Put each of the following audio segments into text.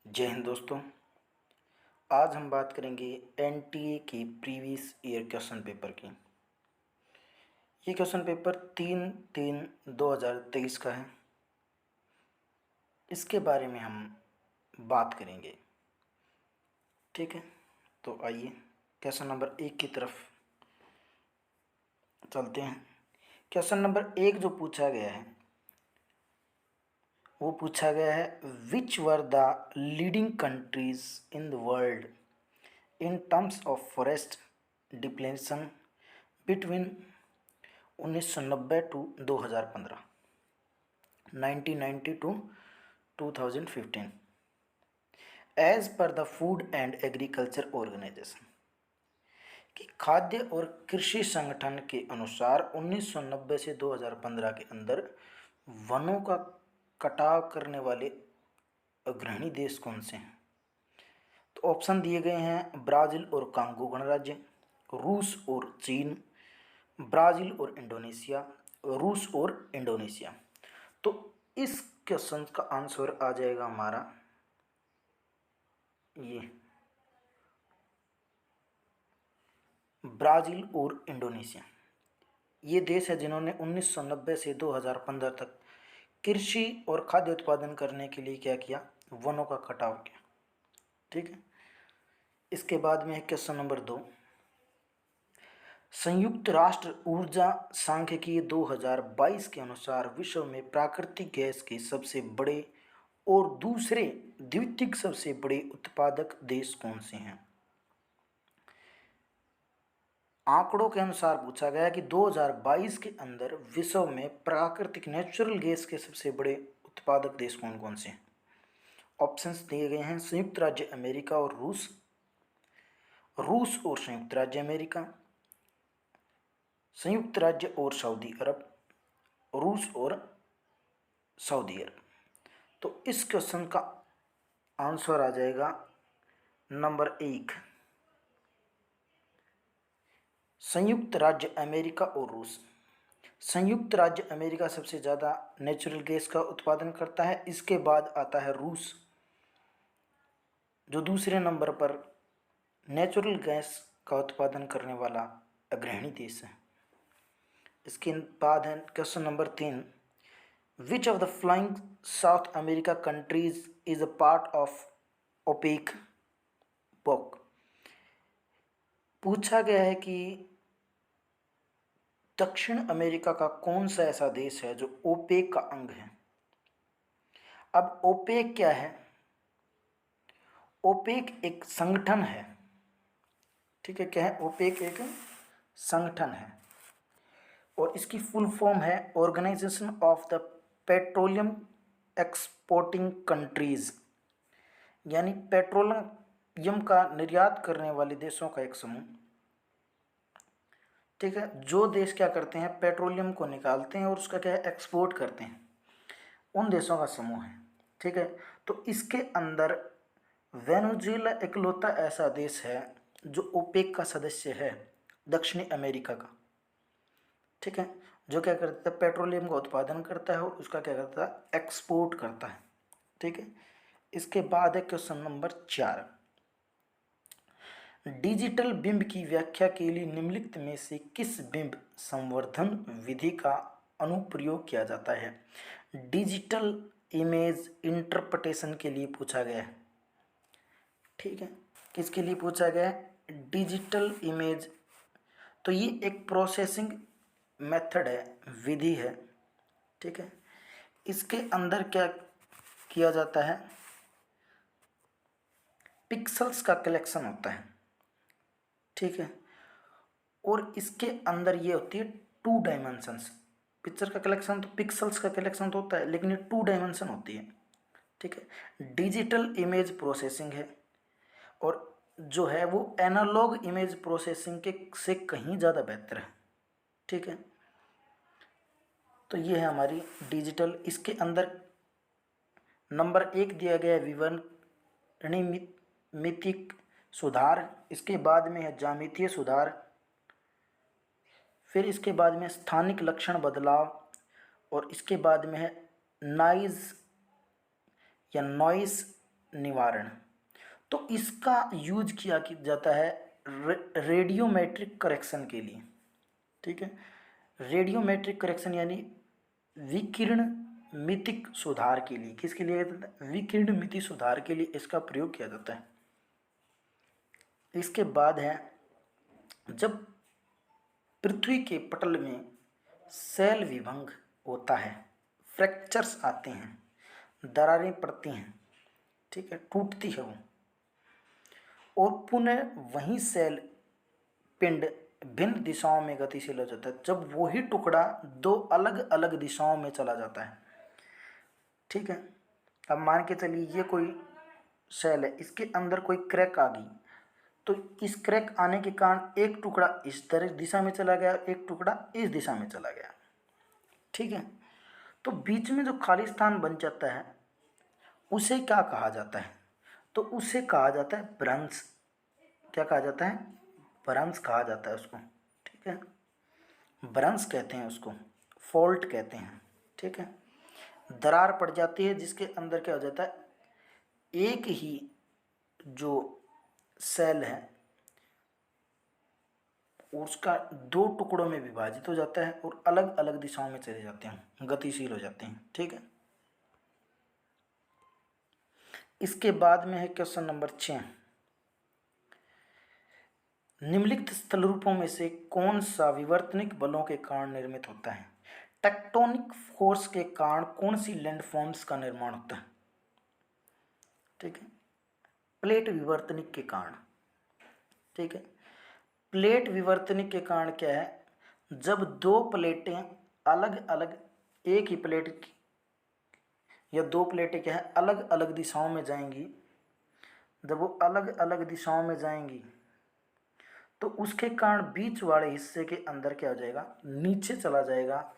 जय हिंद दोस्तों। आज हम बात करेंगे एनटीए की प्रीवियस ईयर क्वेश्चन पेपर की। ये क्वेश्चन पेपर 3/3/2023 का है। इसके बारे में हम बात करेंगे। ठीक है, तो आइए क्वेश्चन नंबर 1 की तरफ चलते हैं। क्वेश्चन नंबर 1 जो पूछा गया है वो पूछा गया है, which were the leading countries in the world in terms of forest depletion between 1990 to 2015, 1990 to 2015 as per the food and agriculture organization. कि खाद्य और कृषि संगठन के अनुसार 1990 से 2015 के अंदर वनों का कटाव करने वाले अग्रणी देश कौन से हैं। तो ऑप्शन दिए गए हैं, ब्राज़ील और कांगो गणराज्य, रूस और चीन, ब्राज़ील और इंडोनेशिया, रूस और इंडोनेशिया। तो इस क्वेश्चन का आंसर आ जाएगा हमारा ये ब्राज़ील और इंडोनेशिया। ये देश है जिन्होंने 1990 से 2015 तक कृषि और खाद्य उत्पादन करने के लिए क्या किया, वनों का कटाव किया। ठीक है, इसके बाद में है क्वेश्चन नंबर 2। संयुक्त राष्ट्र ऊर्जा सांख्यिकीय 2022 के अनुसार विश्व में प्राकृतिक गैस के सबसे बड़े और दूसरे द्वितीयक सबसे बड़े उत्पादक देश कौन से हैं। आंकड़ों के अनुसार पूछा गया कि 2022 के अंदर विश्व में प्राकृतिक नेचुरल गैस के सबसे बड़े उत्पादक देश कौन कौन से हैं। ऑप्शंस दिए गए हैं, संयुक्त राज्य अमेरिका और रूस, रूस और संयुक्त राज्य अमेरिका, संयुक्त राज्य और सऊदी अरब, रूस और सऊदी अरब। तो इस क्वेश्चन का आंसर आ जाएगा नंबर 1, संयुक्त राज्य अमेरिका और रूस। संयुक्त राज्य अमेरिका सबसे ज़्यादा नेचुरल गैस का उत्पादन करता है, इसके बाद आता है रूस जो दूसरे नंबर पर नेचुरल गैस का उत्पादन करने वाला अग्रणी देश है। इसके बाद है question number 3, which of the following South America countries is a part of OPEC bloc. पूछा गया है कि दक्षिण अमेरिका का कौन सा ऐसा देश है जो ओपेक का अंग है। अब ओपेक क्या है, ओपेक एक संगठन है। ठीक है, क्या है, ओपेक एक संगठन है और इसकी फुल फॉर्म है organization of the petroleum exporting countries, यानी पेट्रोलियम का निर्यात करने वाले देशों का एक समूह। ठीक है, जो देश क्या करते हैं, पेट्रोलियम को निकालते हैं और उसका क्या है, एक्सपोर्ट करते हैं, उन देशों का समूह है। ठीक है, तो इसके अंदर वेनेजुएला इकलौता ऐसा देश है जो ओपेक का सदस्य है, दक्षिणी अमेरिका का। ठीक है, जो क्या करता है, पेट्रोलियम का उत्पादन करता है और उसका क्या करता है, एक्सपोर्ट करता है। ठीक है, इसके बाद है क्वेश्चन नंबर 4, डिजिटल बिंब की व्याख्या के लिए निम्नलिखित में से किस बिंब संवर्धन विधि का अनुप्रयोग किया जाता है। डिजिटल इमेज इंटरप्रिटेशन के लिए पूछा गया है। ठीक है, किसके लिए पूछा गया है, डिजिटल इमेज। तो ये एक प्रोसेसिंग मेथड है, विधि है। ठीक है, इसके अंदर क्या किया जाता है, पिक्सल्स का कलेक्शन होता है। ठीक है, और इसके अंदर ये होती है 2 डायमेंशंस। पिक्चर का कलेक्शन तो पिक्सल्स का कलेक्शन तो होता है, लेकिन ये 2 डायमेंशन होती है। ठीक है, डिजिटल इमेज प्रोसेसिंग है और जो है वो एनालॉग इमेज प्रोसेसिंग के से कहीं ज़्यादा बेहतर है। ठीक है, तो ये है हमारी डिजिटल। इसके अंदर नंबर 1 दिया गया है विवर्तनिक सुधार, इसके बाद में है ज्यामितीय सुधार, फिर इसके बाद में स्थानिक लक्षण बदलाव और इसके बाद में है नॉइज या नॉइस निवारण, तो इसका यूज किया जाता है रेडियोमेट्रिक करेक्शन के लिए। ठीक है, रेडियोमेट्रिक करेक्शन यानी विकिरण मितिक सुधार के लिए। किसके लिए किया जाता है? विकिरण मिति सुधार के लिए इसका प्रयोग किया जाता है। इसके बाद है, जब पृथ्वी के पटल में सेल विभंग होता है, फ्रैक्चर्स आते हैं, दरारें पड़ती हैं, ठीक है, टूटती है वो, और पुनः वही सेल पिंड भिन्न दिशाओं में गतिशील हो जाता है, जब वही टुकड़ा दो अलग अलग दिशाओं में चला जाता है। ठीक है, अब मान के चलिए ये कोई सेल है, इसके अंदर कोई क्रैक आ गई, तो इस क्रैक आने के कारण एक टुकड़ा इस तरह दिशा में चला गया, एक टुकड़ा इस दिशा में चला गया। ठीक है, तो बीच में जो खाली स्थान बन जाता है उसे क्या कहा जाता है? तो उसे कहा जाता है भ्रंश। क्या कहा जाता है? भ्रंश कहा जाता है उसको। ठीक है, भ्रंश कहते हैं उसको, फॉल्ट कहते हैं। ठीक है, दरार पड़ जाती है जिसके अंदर क्या हो जाता है, एक ही जो सेल है उसका दो टुकड़ों में विभाजित हो जाता है और अलग अलग दिशाओं में चले जाते हैं, गतिशील हो जाते हैं। ठीक है, इसके बाद में है क्वेश्चन नंबर 6, निम्नलिखित स्थल रूपों में से कौन सा विवर्तनिक बलों के कारण निर्मित होता है? टेक्टोनिक फोर्स के कारण कौन सी लैंडफॉर्म्स का निर्माण होता है? ठीक है, प्लेट विवर्तनिक के कारण। ठीक है, प्लेट विवर्तनिक के कारण क्या है, जब दो प्लेटें अलग अलग, एक ही प्लेट की या दो प्लेटें क्या है अलग अलग दिशाओं में जाएंगी, जब वो अलग अलग दिशाओं में जाएंगी तो उसके कारण बीच वाले हिस्से के अंदर क्या हो जाएगा, नीचे चला जाएगा।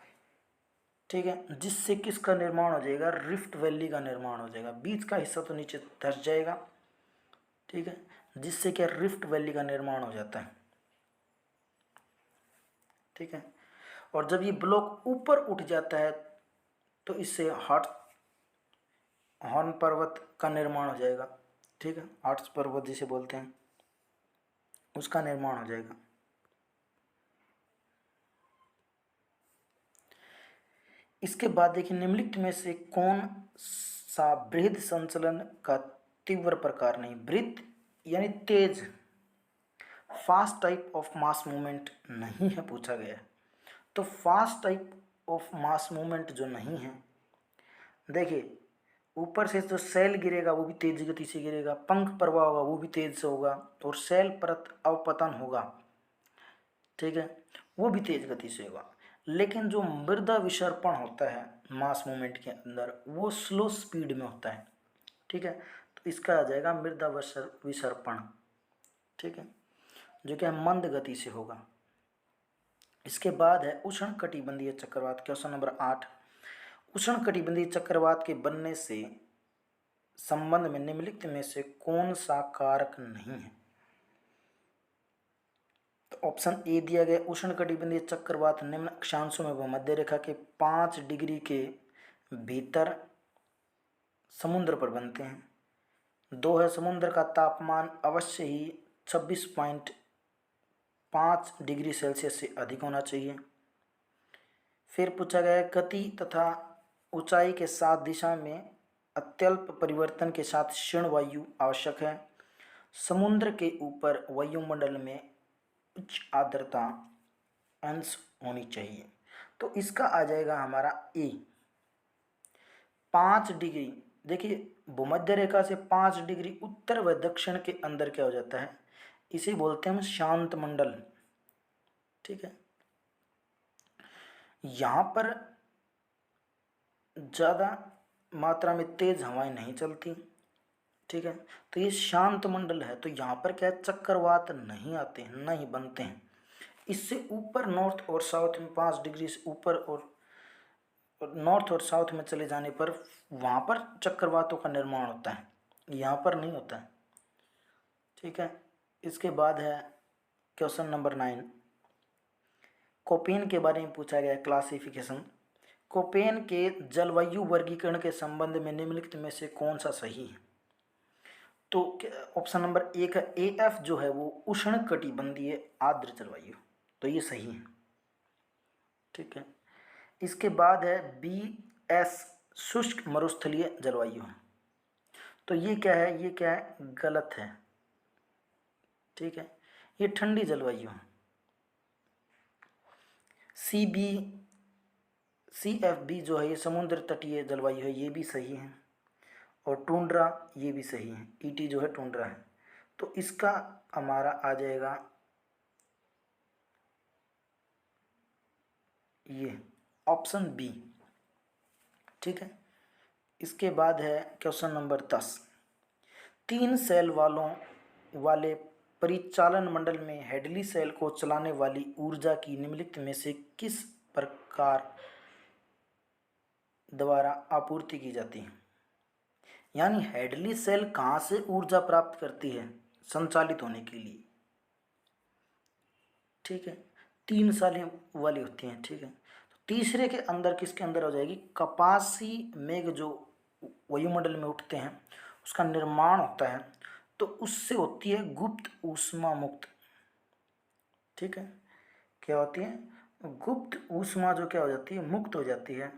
ठीक है, जिससे किसका निर्माण हो जाएगा, रिफ्ट वैली का निर्माण हो जाएगा। बीच का हिस्सा तो नीचे धंस जाएगा। ठीक है, जिससे क्या रिफ्ट वैली का निर्माण हो जाता है। ठीक है, और जब ये ब्लॉक ऊपर उठ जाता है तो इससे हॉर्न पर्वत का निर्माण हो जाएगा। ठीक है, हार्ट्स पर्वत जिसे बोलते हैं उसका निर्माण हो जाएगा। इसके बाद देखिए, निम्नलिखित में से कौन सा बृहद संचलन का तीव्र प्रकार नहीं? बृहद यानी तेज, fast type of mass movement नहीं है पूछा गया है। तो fast type of mass movement जो नहीं है, देखिए ऊपर से जो सेल गिरेगा वो भी तेज गति से गिरेगा, पंख प्रवाह होगा वो भी तेज से होगा, और सेल परत अवपतन होगा, ठीक है, वो भी तेज गति से होगा। लेकिन जो मृदा विसर्पण होता है मास मूवमेंट के अंदर वो स्लो स्पीड में होता है। ठीक है, तो इसका आ जाएगा मृदा विसर्पण। ठीक है, जो कि मंद गति से होगा। इसके बाद है उष्ण कटिबंधीय चक्रवात, क्वेश्चन नंबर 8, उष्ण कटिबंधीय चक्रवात के बनने से संबंध में निम्नलिखित में से कौन सा कारक नहीं है? तो ऑप्शन ए दिया गया, उष्ण कटिबंधीय चक्रवात निम्न अक्षांशों में भूमध्य रेखा के 5 डिग्री के भीतर समुद्र पर बनते हैं। 2 है, समुद्र का तापमान अवश्य ही 26.5 डिग्री सेल्सियस से अधिक होना चाहिए। फिर पूछा गया, गति तथा ऊंचाई के साथ दिशा में अत्यल्प परिवर्तन के साथ क्षीण वायु आवश्यक है। समुद्र के ऊपर वायुमंडल में उच्च आर्द्रता अंश होनी चाहिए। तो इसका आ जाएगा हमारा ए, 5 डिग्री। देखिए भूमध्य रेखा से 5 डिग्री उत्तर व दक्षिण के अंदर क्या हो जाता है, इसे बोलते हैं हम शांत मंडल। ठीक है, यहाँ पर ज़्यादा मात्रा में तेज हवाएं नहीं चलती। ठीक है, तो ये शांत मंडल है, तो यहाँ पर क्या है, चक्रवात नहीं आते हैं, नहीं बनते हैं। इससे ऊपर नॉर्थ और साउथ में 5 डिग्री से ऊपर और नॉर्थ और साउथ में चले जाने पर वहाँ पर चक्रवातों का निर्माण होता है, यहाँ पर नहीं होता है। ठीक है, इसके बाद है क्वेश्चन नंबर 9, कोपेन के बारे में पूछा गया क्लासिफिकेशन। कोपेन के जलवायु वर्गीकरण के संबंध में निम्नलिखित में से कौन सा सही है? तो ऑप्शन नंबर एक है ए एफ जो है वो उष्ण कटिबंधीय आर्द्र जलवायु, तो ये सही है। ठीक है, इसके बाद है बी एस शुष्क मरुस्थलीय जलवायु है, तो ये क्या है, ये क्या है, गलत है। ठीक है, ये ठंडी जलवायु है। C B C F B जो है ये समुद्र तटीय जलवायु है, ये भी सही है। और टुंड्रा ये भी सही है, ईटी जो है टुंड्रा है। तो इसका हमारा आ जाएगा ये ऑप्शन बी। ठीक है, इसके बाद है क्वेश्चन नंबर 10। 3 सेल वाले परिचालन मंडल में हेडली सेल को चलाने वाली ऊर्जा की निम्नलिखित में से किस प्रकार द्वारा आपूर्ति की जाती है। यानी हेडली सेल कहाँ से ऊर्जा प्राप्त करती है संचालित होने के लिए। ठीक है, 3 सालें वाली होती हैं। ठीक है, तो तीसरे के अंदर किसके अंदर हो जाएगी, कपासी मेघ जो वायुमंडल में उठते हैं उसका निर्माण होता है, तो उससे होती है गुप्त ऊष्मा मुक्त। ठीक है, क्या होती है, गुप्त ऊष्मा जो क्या हो जाती है, मुक्त हो जाती है,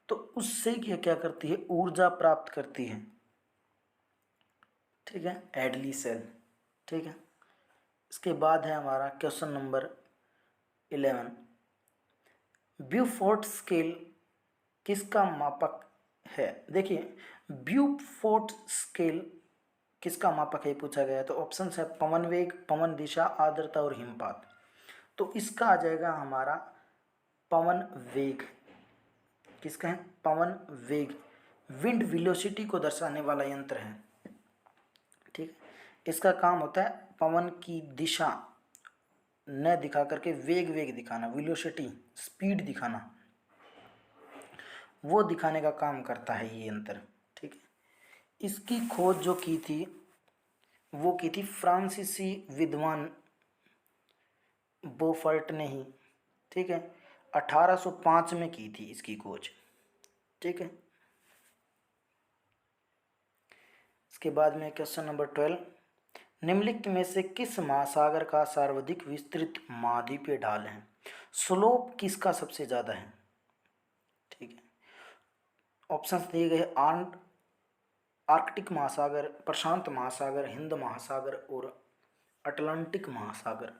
तो उससे क्या करती है, ऊर्जा प्राप्त करती है। ठीक है, हेडली सेल। ठीक है, इसके बाद है हमारा क्वेश्चन नंबर 11। ब्यूफोर्ट स्केल किसका मापक है। देखिए, ब्यूफोर्ट स्केल किसका मापक है पूछा गया है, तो ऑप्शन है पवन वेग, पवन दिशा, आर्द्रता और हिमपात। तो इसका आ जाएगा हमारा पवन वेग। किसका है, पवन वेग, विंड वेलोसिटी को दर्शाने वाला यंत्र है। ठीक है, इसका काम होता है पवन की दिशा न दिखा करके वेग दिखाना, वेलोसिटी स्पीड दिखाना, वो दिखाने का काम करता है ये यंत्र। ठीक है, इसकी खोज जो की थी वो की थी फ्रांसीसी विद्वान बोफर्ट ने ही। ठीक है, 1805 में की थी इसकी खोज। ठीक है, इसके बाद में क्वेश्चन नंबर 12। निम्नलिखित में से किस महासागर का सर्वाधिक विस्तृत महाद्वीपीय ढाल है। स्लोप किसका सबसे ज़्यादा है। ठीक है, ऑप्शंस दिए गए आर्कटिक महासागर, प्रशांत महासागर, हिंद महासागर और अटलांटिक महासागर।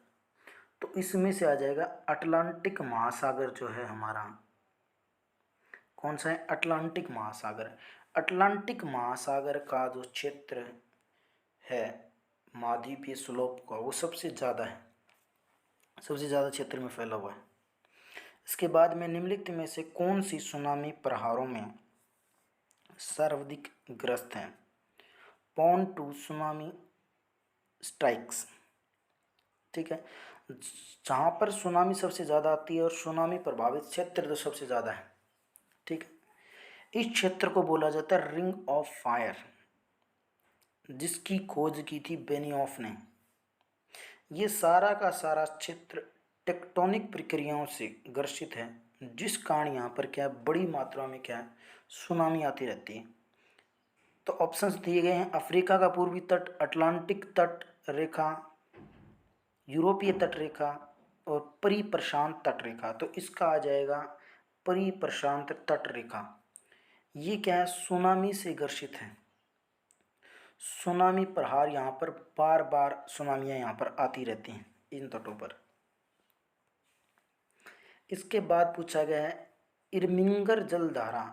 तो इसमें से आ जाएगा अटलांटिक महासागर जो है हमारा, कौन सा है, अटलांटिक महासागर। अटलांटिक महासागर का जो क्षेत्र है महाद्वीपीय स्लोप का, वो सबसे ज़्यादा है, सबसे ज़्यादा क्षेत्र में फैला हुआ है। इसके बाद में निम्नलिखित में से कौन सी सुनामी प्रहारों में सर्वाधिक ग्रस्त हैं। Prone to tsunami strikes. ठीक है, जहाँ पर सुनामी सबसे ज़्यादा आती है और सुनामी प्रभावित क्षेत्र जो सबसे ज़्यादा है। ठीक है, इस क्षेत्र को बोला जाता है रिंग ऑफ फायर, जिसकी खोज की थी बेनियोफ ने। ये सारा का सारा क्षेत्र टेक्टोनिक प्रक्रियाओं से ग्रसित है, जिस कारण यहाँ पर क्या है, बड़ी मात्रा में क्या है, सुनामी आती रहती है। तो ऑप्शंस दिए गए हैं अफ्रीका का पूर्वी तट, अटलांटिक तट रेखा, यूरोपीय तट रेखा और परिप्रशांत तट रेखा। तो इसका आ जाएगा परिप्रशांत तट रेखा। ये क्या है, सुनामी से ग्रसित है, सुनामी प्रहार यहाँ पर बार बार सुनामियाँ यहाँ पर आती रहती हैं इन तटों पर। इसके बाद पूछा गया है इरमिंगर जलधारा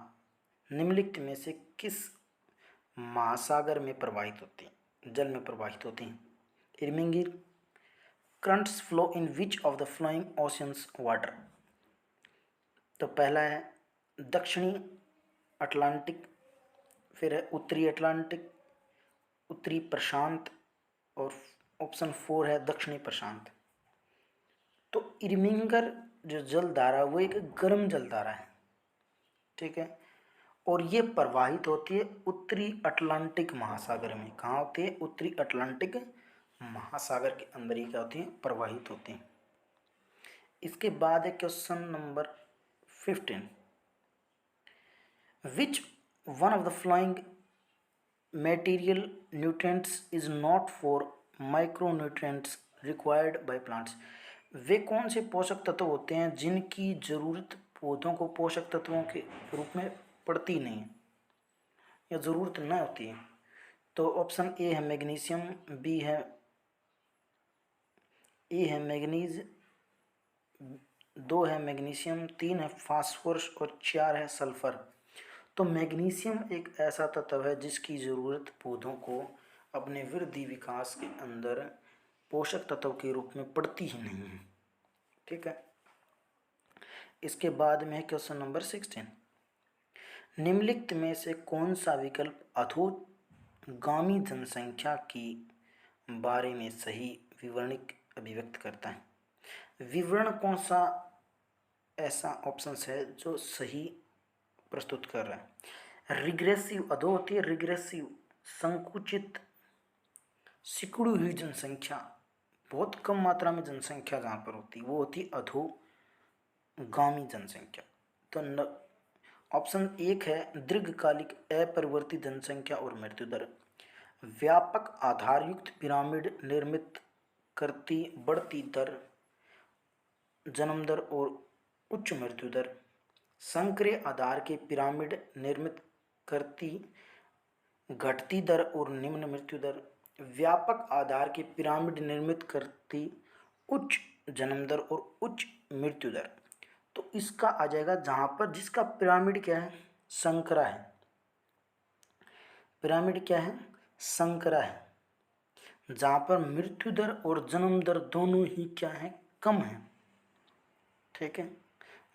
निम्नलिखित में से किस महासागर में प्रवाहित होती हैं, जल में प्रवाहित होती हैं। इरमिंगर currents flow in which of the flowing oceans water. तो पहला है दक्षिणी अटलांटिक, फिर है उत्तरी अटलांटिक, उत्तरी प्रशांत और ऑप्शन 4 है दक्षिणी प्रशांत। तो इरमिंगर जो जलधारा वो एक गर्म जलधारा है। ठीक है, और ये प्रवाहित होती है उत्तरी अटलांटिक महासागर में। कहाँ होती है, उत्तरी अटलांटिक महासागर के अंदर ही क्या होती है, प्रवाहित होती हैं। इसके बाद है question number 15। Which one of the flowing material nutrients is not for micronutrients required by plants। वे कौन से पोषक तत्व होते हैं जिनकी ज़रूरत पौधों को पोषक तत्वों के रूप में पड़ती नहीं है या ज़रूरत न होती है? तो ऑप्शन ए है मैग्नीशियम, बी है मैग्नीज, 2 है मैग्नीशियम, 3 है फास्फोरस और 4 है सल्फर। तो मैग्नीशियम एक ऐसा तत्व है जिसकी ज़रूरत पौधों को अपने वृद्धि विकास के अंदर पोषक तत्व के रूप में पड़ती ही नहीं है। ठीक है। इसके बाद में है क्वेश्चन नंबर 16। निम्नलिखित में से कौन सा विकल्प अधोगामी जनसंख्या की बारे में सही विवरणिक अभिव्यक्त करता है? विवरण कौन सा ऐसा ऑप्शन है जो सही प्रस्तुत कर रहा है? रिग्रेसिव अधो होती है, रिग्रेसिव संकुचित सिकुड़ी हुई जनसंख्या, बहुत कम मात्रा में जनसंख्या जहाँ पर होती है वो होती अधोगामी जनसंख्या। तो ऑप्शन 1 है दीर्घकालिक अपरिवर्तित जनसंख्या और मृत्यु दर। व्यापक आधारयुक्त पिरामिड निर्मित करती बढ़ती दर, जन्म दर और उच्च मृत्यु दर। संक्रिय आधार के पिरामिड निर्मित करती घटती दर और निम्न मृत्यु दर। व्यापक आधार के पिरामिड निर्मित करती उच्च जन्म दर और उच्च मृत्यु दर। तो इसका आ जाएगा जहाँ पर जिसका पिरामिड क्या है, संकरा है। पिरामिड क्या है, संकरा है, जहाँ पर मृत्यु दर और जन्म दर दोनों ही क्या है, कम है। ठीक है,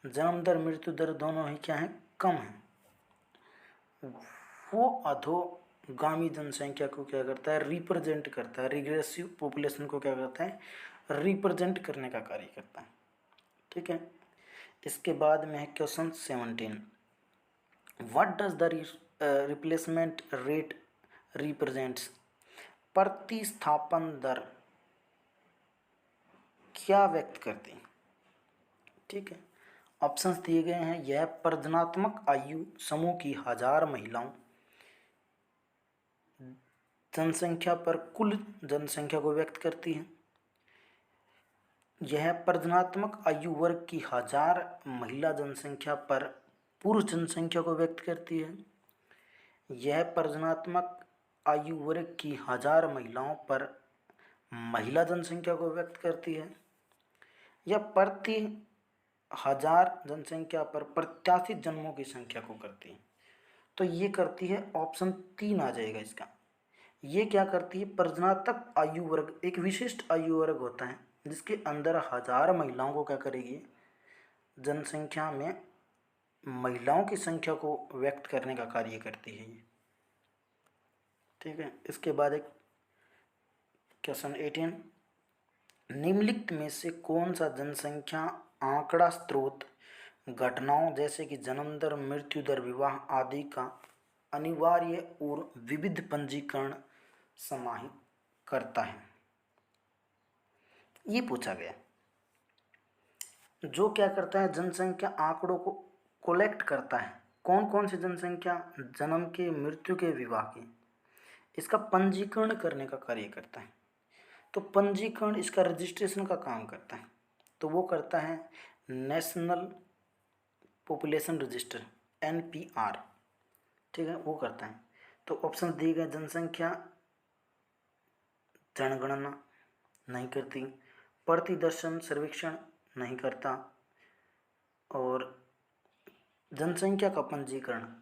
जन्म दर मृत्यु दर दोनों ही क्या है, कम है। वो अधोगामी जनसंख्या को क्या करता है, रिप्रेजेंट करता है। रिग्रेसिव पॉपुलेशन को क्या करता है, रिप्रेजेंट करने का कार्य करता है। ठीक है। इसके बाद में है question 17। What does the replacement rate represents? प्रतिस्थापन दर क्या व्यक्त करती है? ठीक है, ऑप्शंस दिए गए हैं। यह प्रजनात्मक आयु समूह की 1000 महिलाओं जनसंख्या पर कुल जनसंख्या को व्यक्त करती है। यह प्रजनात्मक आयु वर्ग की 1000 महिला जनसंख्या पर पुरुष जनसंख्या को व्यक्त करती है। यह प्रजनात्मक आयु वर्ग की 1000 महिलाओं पर महिला जनसंख्या को व्यक्त करती है। यह प्रति 1000 जनसंख्या पर प्रत्याशित जन्मों की संख्या को करती है। तो ये करती है, ऑप्शन 3 आ जाएगा इसका। ये क्या करती है, प्रजनात्मक आयु वर्ग एक विशिष्ट आयु वर्ग होता है जिसके अंदर 1000 महिलाओं को क्या करेगी, जनसंख्या में महिलाओं की संख्या को व्यक्त करने का कार्य करती है ये। ठीक है। इसके बाद एक क्वेश्चन 18। निम्नलिखित में से कौन सा जनसंख्या आंकड़ा स्रोत घटनाओं जैसे कि जन्म दर, मृत्यु दर, विवाह आदि का अनिवार्य और विविध पंजीकरण समाहित करता है? ये पूछा गया। जो क्या करता है, जनसंख्या आंकड़ों को कलेक्ट करता है। कौन कौन सी जनसंख्या, जन्म के, मृत्यु के, विवाह के, इसका पंजीकरण करने का कार्य करता है। तो पंजीकरण इसका रजिस्ट्रेशन का काम करता है। तो वो करता है नेशनल पॉपुलेशन रजिस्टर, NPR। ठीक है, वो करता है। तो ऑप्शन दिए गए, जनसंख्या जनगणना नहीं करती, प्रतिदर्शन सर्वेक्षण नहीं करता, और जनसंख्या का पंजीकरण,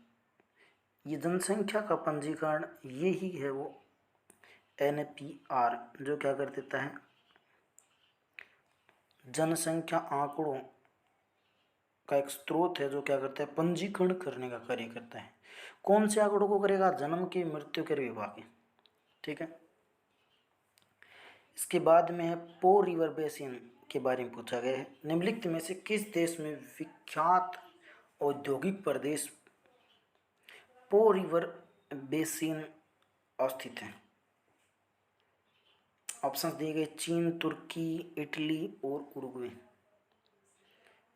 ये जनसंख्या का पंजीकरण ये ही है वो NPR जो क्या कर देता है, जनसंख्या आंकड़ों का एक स्रोत है जो क्या करता है, पंजीकरण करने का कार्य करता है। कौन से आंकड़ों को करेगा, जन्म के, मृत्यु के, विवाह के। ठीक है। इसके बाद में है पो रिवर बेसिन के बारे में पूछा गया है। निम्नलिखित में से किस देश में विख्यात औद्योगिक प्रदेश पो रिवर बेसिन स्थित है? ऑप्शंस दिए गए, चीन, तुर्की, इटली और उरुग्वे।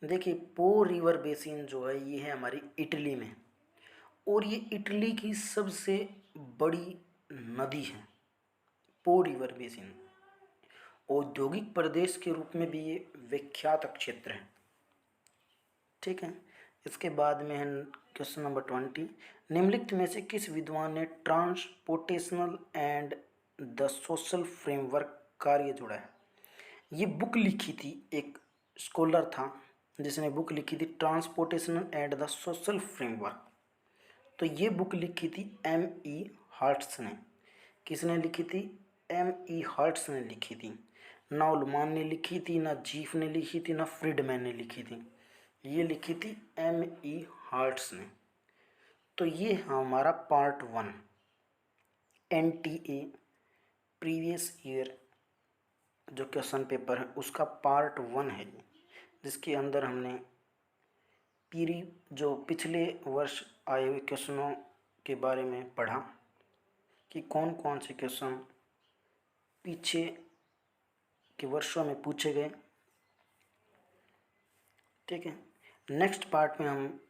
देखिए, पो रिवर बेसिन जो है ये है हमारी इटली में, और ये इटली की सबसे बड़ी नदी है, पो रिवर बेसिन। औद्योगिक प्रदेश के रूप में भी ये विख्यात क्षेत्र है। ठीक है। इसके बाद में है क्वेश्चन नंबर 20, निम्नलिखित में से किस विद्वान ने ट्रांसपोर्टेशनल एंड द सोशल फ्रेमवर्क कार्य जोड़ा है। ये बुक लिखी थी, एक स्कॉलर था जिसने बुक लिखी थी ट्रांसपोर्टेशनल एंड द सोशल फ्रेमवर्क। तो ये बुक लिखी थी M.E. हार्ट्स ने। किसने लिखी थी? M.E. हार्ट्स ने लिखी थी। ना उलमान ने लिखी थी, ना जीफ ने लिखी थी, ना फ्रीडमैन ने लिखी थी। ये लिखी थी M.E. हार्ट्स ने। तो ये हमारा पार्ट 1 NTA प्रीवियस ईयर जो क्वेश्चन पेपर है उसका पार्ट 1 है ये, जिसके अंदर हमने जो पिछले वर्ष आए हुए क्वेश्चनों के बारे में पढ़ा कि कौन कौन से क्वेश्चन पीछे के वर्षों में पूछे गए। ठीक है। नेक्स्ट पार्ट में हम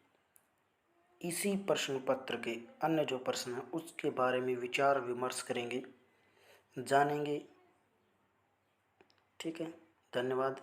इसी प्रश्न पत्र के अन्य जो प्रश्न हैं उसके बारे में विचार विमर्श करेंगे, जानेंगे। ठीक है। धन्यवाद।